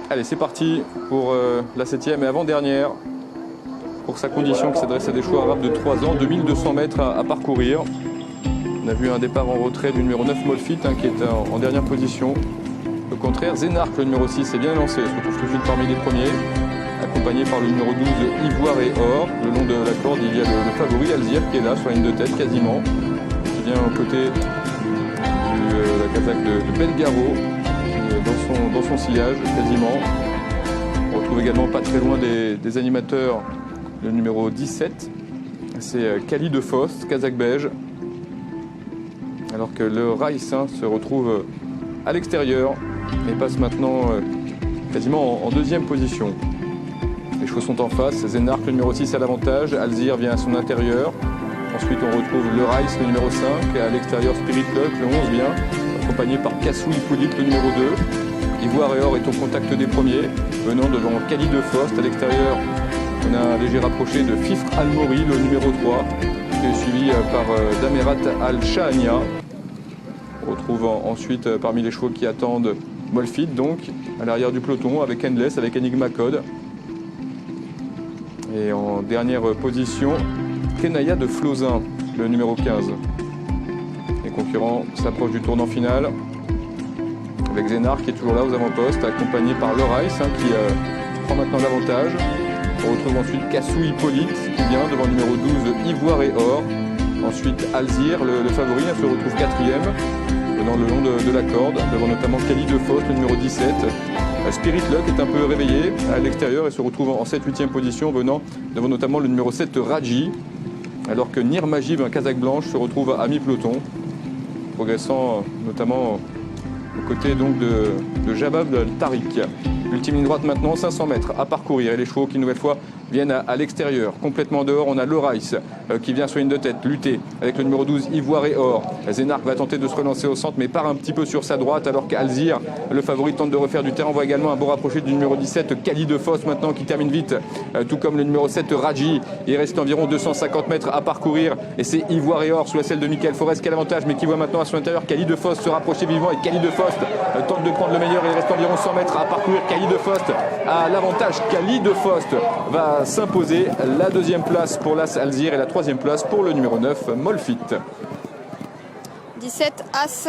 Allez, c'est parti pour la 7e et avant-dernière course à condition qui s'adresse à des chevaux arabes de 3 ans, 2200 mètres à parcourir. On a vu un départ en retrait du numéro 9 Molfit qui est en dernière position. Au contraire, Zénarque, le numéro 6, est bien lancé, se retrouve tout de suite parmi les premiers, accompagné par le numéro 12 Ivoire et Or. Le long de la corde, il y a le favori Alzir qui est là sur la ligne de tête quasiment, qui vient aux côtés de la Kazakh de Belgaro, dans son sillage quasiment. On retrouve également pas très loin des animateurs le numéro 17, c'est Kali de Faust, Kazakh beige, alors que le Rice se retrouve à l'extérieur et passe maintenant quasiment en deuxième position. Les chevaux sont en face, Zénarque le numéro 6 à l'avantage, Alzir vient à son intérieur. Ensuite on retrouve le Rice le numéro 5, à l'extérieur Spirit Luck le 11 vient, accompagné par Kassou Hippolyte le numéro 2. Ivoire et Or est au contact des premiers, venant devant Kali de Faust. À l'extérieur, on a un léger rapproché de Fifre Al-Mori, le numéro 3, qui est suivi par Damerat Al-Shahania. On retrouve ensuite parmi les chevaux qui attendent Molfit, donc à l'arrière du peloton, avec Endless, avec Enigma Code. Et en dernière position, Kenaya de Flozin, le numéro 15. Les concurrents s'approchent du tournant final, avec Zénarque qui est toujours là aux avant-postes, accompagné par le Rice qui prend maintenant l'avantage. On retrouve ensuite Kassou Hippolyte qui vient devant le numéro 12 Ivoire et Or. Ensuite Alzir, le favori, se retrouve 4e, venant le long de la corde, devant notamment Kali de Faust, le numéro 17. Spirit Luck est un peu réveillé à l'extérieur et se retrouve en 7-8e position, venant devant notamment le numéro 7 Raji, alors que Nir Majib, un Kazakh blanche, se retrouve à mi-peloton, progressant notamment aux côtés donc de Jabab Tariq. Ultime ligne droite maintenant, 500 mètres à parcourir. Et les chevaux qui, une nouvelle fois, viennent à l'extérieur. Complètement dehors, on a le Rice qui vient sur une de tête, lutter avec le numéro 12, Ivoire et Or. Zénarque va tenter de se relancer au centre, mais part un petit peu sur sa droite, alors qu'Alzir, le favori, tente de refaire du terrain. On voit également un beau rapproché du numéro 17, Kali de Faust, maintenant, qui termine vite, tout comme le numéro 7, Raji. Il reste environ 250 mètres à parcourir. Et c'est Ivoire et Or sous la selle de Michael Forest qui a l'avantage, mais qui voit maintenant à son intérieur Kali de Faust se rapprocher vivement. Et Kali de Faust tente de prendre le meilleur. Il reste environ 100 mètres à parcourir. Kali de Faust a l'avantage. Kali de Faust va s'imposer. La 2e place pour l'As Alzir et la 3e place pour le numéro 9 Molfit. 17 As.